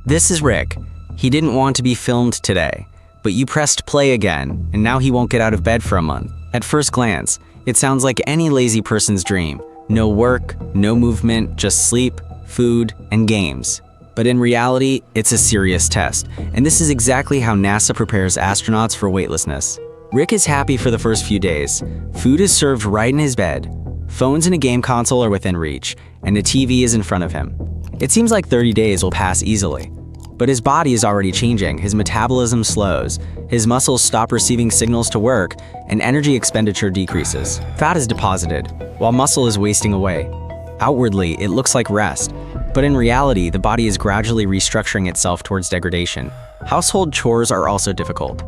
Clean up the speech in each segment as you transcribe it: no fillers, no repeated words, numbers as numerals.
This is Rick. He didn't want to be filmed today, but you pressed play again, and now he won't get out of bed for a month. At first glance, it sounds like any lazy person's dream. No work, no movement, just sleep, food, and games. But in reality, it's a serious test, and this is exactly how NASA prepares astronauts for weightlessness. Rick is happy for the first few days. Food is served right in his bed. Phones and a game console are within reach, and a TV is in front of him. It seems like 30 days will pass easily. But his body is already changing. His metabolism slows, his muscles stop receiving signals to work, and energy expenditure decreases. Fat is deposited, while muscle is wasting away. Outwardly, it looks like rest, but in reality, the body is gradually restructuring itself towards degradation. Household chores are also difficult.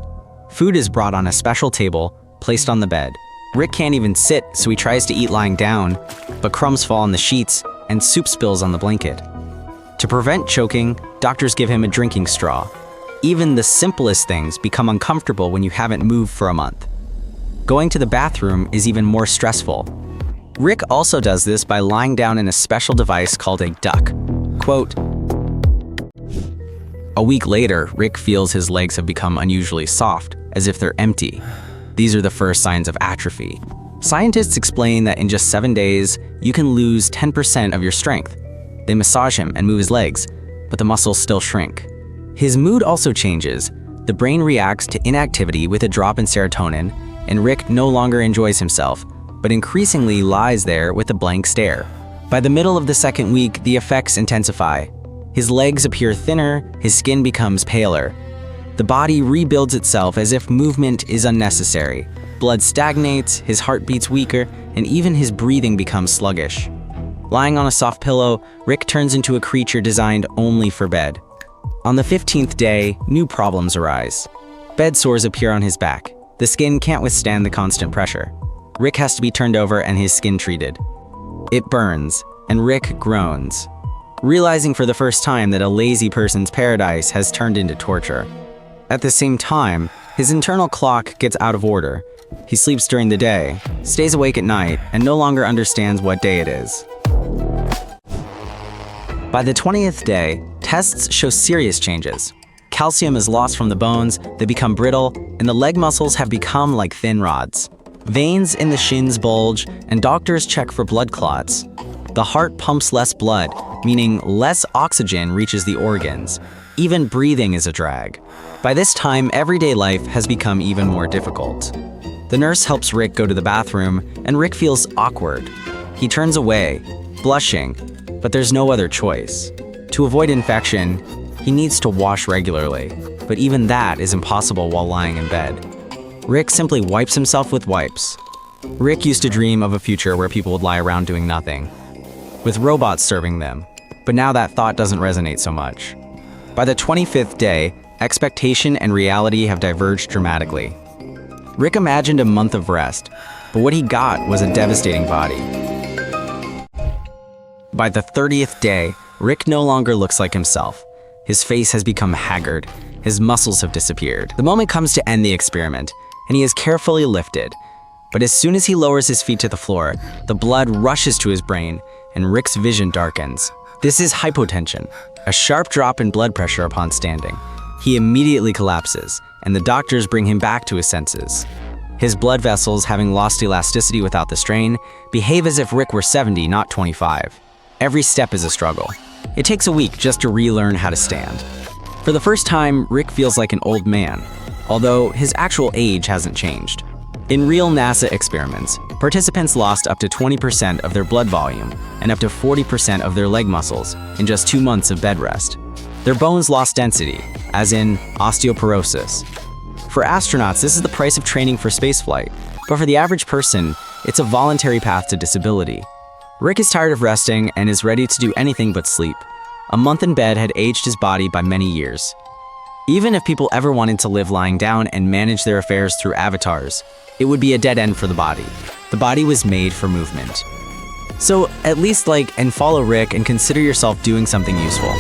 Food is brought on a special table, placed on the bed. Rick can't even sit, so he tries to eat lying down, but crumbs fall on the sheets and soup spills on the blanket. To prevent choking, doctors give him a drinking straw. Even the simplest things become uncomfortable when you haven't moved for a month. Going to the bathroom is even more stressful. Rick also does this by lying down in a special device called a duck. Quote, "A week later, Rick feels his legs have become unusually soft, as if they're empty. These are the first signs of atrophy. Scientists explain that in just 7 days, you can lose 10% of your strength. They massage him and move his legs, but the muscles still shrink. His mood also changes. The brain reacts to inactivity with a drop in serotonin, and Rick no longer enjoys himself, but increasingly lies there with a blank stare. By the middle of the second week, the effects intensify. His legs appear thinner, his skin becomes paler. The body rebuilds itself as if movement is unnecessary. Blood stagnates, his heart beats weaker, and even his breathing becomes sluggish. Lying on a soft pillow, Rick turns into a creature designed only for bed. On the 15th day, new problems arise. Bed sores appear on his back. The skin can't withstand the constant pressure. Rick has to be turned over and his skin treated. It burns, and Rick groans, realizing for the first time that a lazy person's paradise has turned into torture. At the same time, his internal clock gets out of order. He sleeps during the day, stays awake at night, and no longer understands what day it is. By the 20th day, tests show serious changes. Calcium is lost from the bones, they become brittle, and the leg muscles have become like thin rods. Veins in the shins bulge, and doctors check for blood clots. The heart pumps less blood, meaning less oxygen reaches the organs. Even breathing is a drag. By this time, everyday life has become even more difficult. The nurse helps Rick go to the bathroom, and Rick feels awkward. He turns away, blushing, but there's no other choice. To avoid infection, he needs to wash regularly, but even that is impossible while lying in bed. Rick simply wipes himself with wipes. Rick used to dream of a future where people would lie around doing nothing, with robots serving them, but now that thought doesn't resonate so much. By the 25th day, expectation and reality have diverged dramatically. Rick imagined a month of rest, but what he got was a devastating body. By the 30th day, Rick no longer looks like himself. His face has become haggard. His muscles have disappeared. The moment comes to end the experiment, and he is carefully lifted. But as soon as he lowers his feet to the floor, the blood rushes to his brain, and Rick's vision darkens. This is hypotension, a sharp drop in blood pressure upon standing. He immediately collapses, and the doctors bring him back to his senses. His blood vessels, having lost elasticity without the strain, behave as if Rick were 70, not 25. Every step is a struggle. It takes a week just to relearn how to stand. For the first time, Rick feels like an old man, although his actual age hasn't changed. In real NASA experiments, participants lost up to 20% of their blood volume and up to 40% of their leg muscles in just 2 months of bed rest. Their bones lost density, as in osteoporosis. For astronauts, this is the price of training for spaceflight, but for the average person, it's a voluntary path to disability. Rick is tired of resting and is ready to do anything but sleep. A month in bed had aged his body by many years. Even if people ever wanted to live lying down and manage their affairs through avatars, it would be a dead end for the body. The body was made for movement. So at least like and follow Rick and consider yourself doing something useful.